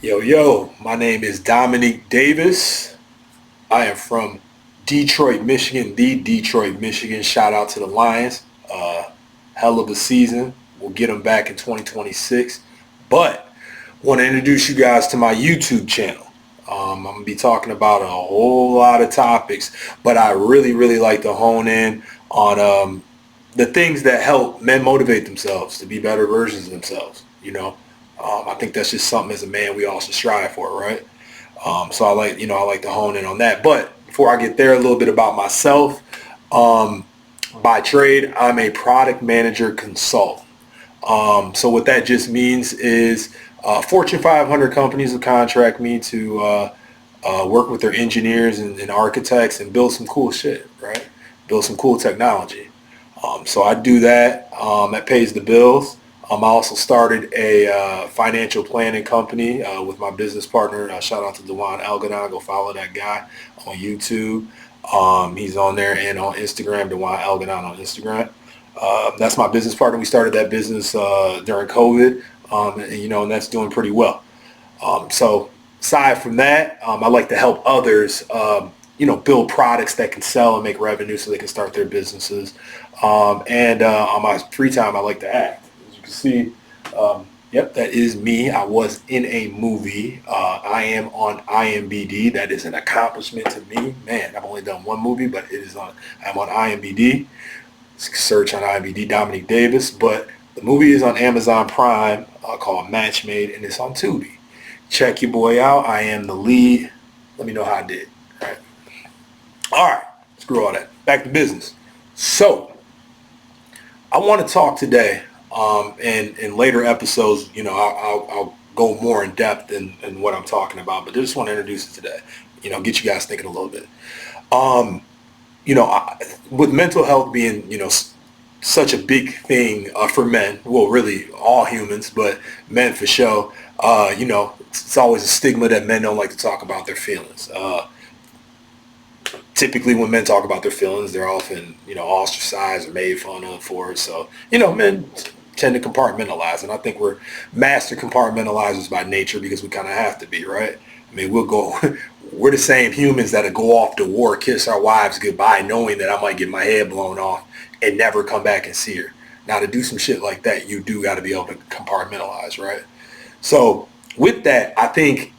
Yo, my name is Dominique Davis. I am from Detroit, Michigan, the Detroit, Michigan. Shout out to the Lions. Uh, Hell of a season. We'll get them back in 2026. But want to introduce you guys to my YouTube channel. I'm going to be talking about a whole lot of topics, but I really like to hone in on the things that help men motivate themselves to be better versions of themselves. I think that's just something as a man we all should strive for, right? So I like to hone in on that. But before I get there, a little bit about myself. Um, by trade, I'm a product manager consultant. So what that just means is Fortune 500 companies will contract me to work with their engineers and architects and build some cool shit, right? Build some cool technology. So I do that. That pays the bills. I also started a financial planning company with my business partner. Shout out to Dewan Elgadon. Go follow that guy on YouTube. He's on there and on Instagram, Dewan Elgadon on Instagram. That's my business partner. We started that business during COVID, and that's doing pretty well. So aside from that, I like to help others, build products that can sell and make revenue so they can start their businesses. And on my free time, I like to act. As you can see, yep, that is me. I was in a movie. I am on IMBD. That is an accomplishment to me. Man, I've only done one movie, but I'm on IMBD. Search on IMDb Dominic Davis, but the movie is on Amazon Prime called Match Made, and it's on Tubi. Check your boy out. I am the lead. Let me know how I did. All right. Screw all that. Back to business. So I want to talk today, and in later episodes, I'll go more in depth in what I'm talking about, but I just want to introduce it today. Get you guys thinking a little bit. Um, with mental health being, such a big thing for men, well, really all humans, but men for sure, it's always a stigma that men don't like to talk about their feelings. Typically when men talk about their feelings, they're often, ostracized or made fun of for it. So, men tend to compartmentalize. And I think we're master compartmentalizers by nature because we kind of have to be, right? I mean, we're the same humans that'll go off to war, kiss our wives goodbye, knowing that I might get my head blown off and never come back and see her. Now, to do some shit like that, you do got to be able to compartmentalize, right? So with that, I think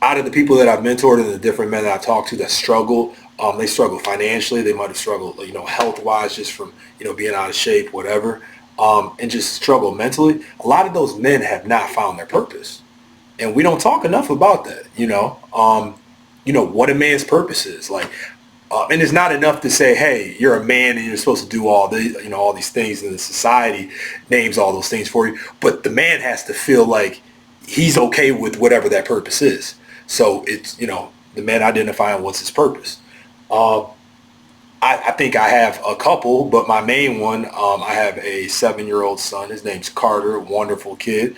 out of the people that I've mentored and the different men that I've talked to that struggle, they struggle financially. They might have struggled, health-wise, just from, being out of shape, whatever, and just struggle mentally. A lot of those men have not found their purpose. And we don't talk enough about that, what a man's purpose is. And it's not enough to say, hey, you're a man and you're supposed to do all these things, and the society names all those things for you. But the man has to feel like he's okay with whatever that purpose is. So it's, the man identifying what's his purpose. Uh, I think I have a couple, but my main one, I have a 7-year-old son. His name's Carter, wonderful kid,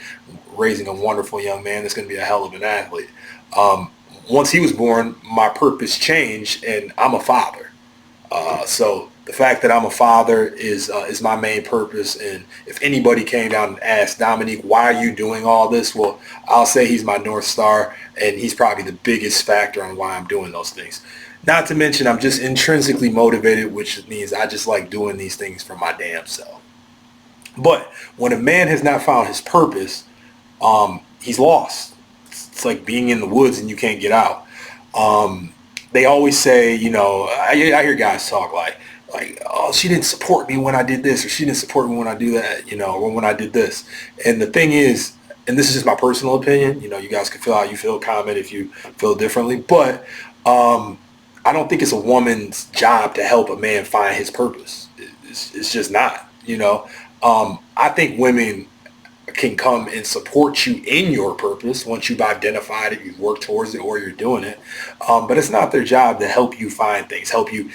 raising a wonderful young man that's going to be a hell of an athlete. Um, Once he was born, my purpose changed, and I'm a father. So the fact that I'm a father is my main purpose. And if anybody came down and asked, Dominique, why are you doing all this? Well, I'll say he's my North Star, and he's probably the biggest factor on why I'm doing those things. Not to mention, I'm just intrinsically motivated, which means I just like doing these things for my damn self. But when a man has not found his purpose, he's lost. It's like being in the woods and you can't get out. They always say, I hear guys talk like, oh, she didn't support me when I did this, or she didn't support me when I do that, or when I did this. And the thing is, and this is just my personal opinion, you guys can feel how you feel, comment if you feel differently, but I don't think it's a woman's job to help a man find his purpose. It's just not, I think women can come and support you in your purpose once you've identified it, you've worked towards it, or you're doing it. But it's not their job to help you find things, help you,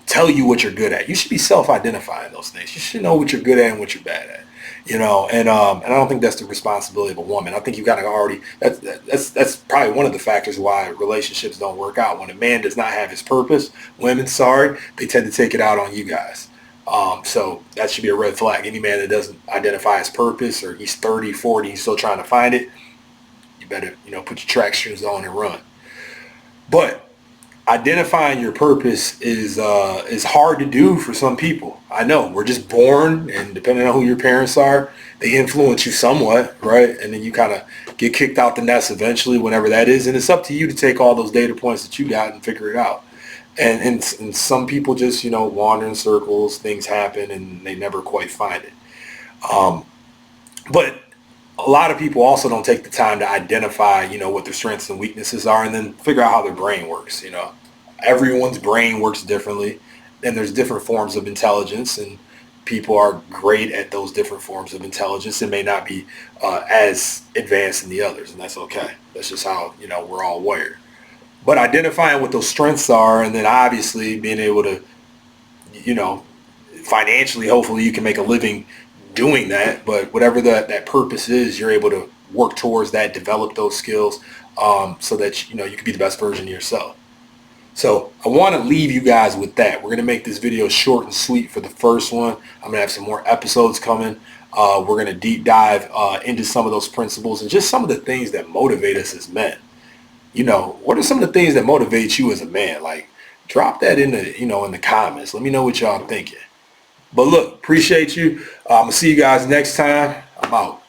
tell you what you're good at. You should be self-identifying those things. You should know what you're good at and what you're bad at. And I don't think that's the responsibility of a woman. I think you got to already, that's probably one of the factors why relationships don't work out. When a man does not have his purpose, women, sorry, they tend to take it out on you guys. So that should be a red flag. Any man that doesn't identify his purpose, or he's 30, 40, he's still trying to find it, you better, put your track shoes on and run. But identifying your purpose is hard to do for some people. I know we're just born, and depending on who your parents are, they influence you somewhat, right? And then you kind of get kicked out the nest eventually, whenever that is. And it's up to you to take all those data points that you got and figure it out. And some people just, wander in circles, things happen, and they never quite find it. But a lot of people also don't take the time to identify, what their strengths and weaknesses are, and then figure out how their brain works. Everyone's brain works differently, and there's different forms of intelligence, and people are great at those different forms of intelligence and may not be as advanced in the others, and that's okay. That's just how, we're all wired. But identifying what those strengths are, and then obviously being able to, financially, hopefully you can make a living doing that. But whatever that purpose is, you're able to work towards that, develop those skills, so that, you can be the best version of yourself. So I want to leave you guys with that. We're going to make this video short and sweet for the first one. I'm going to have some more episodes coming. We're going to deep dive into some of those principles and just some of the things that motivate us as men. What are some of the things that motivate you as a man? Like, drop that in the, in the comments. Let me know what y'all thinking. But look, appreciate you. I'm going to see you guys next time. I'm out.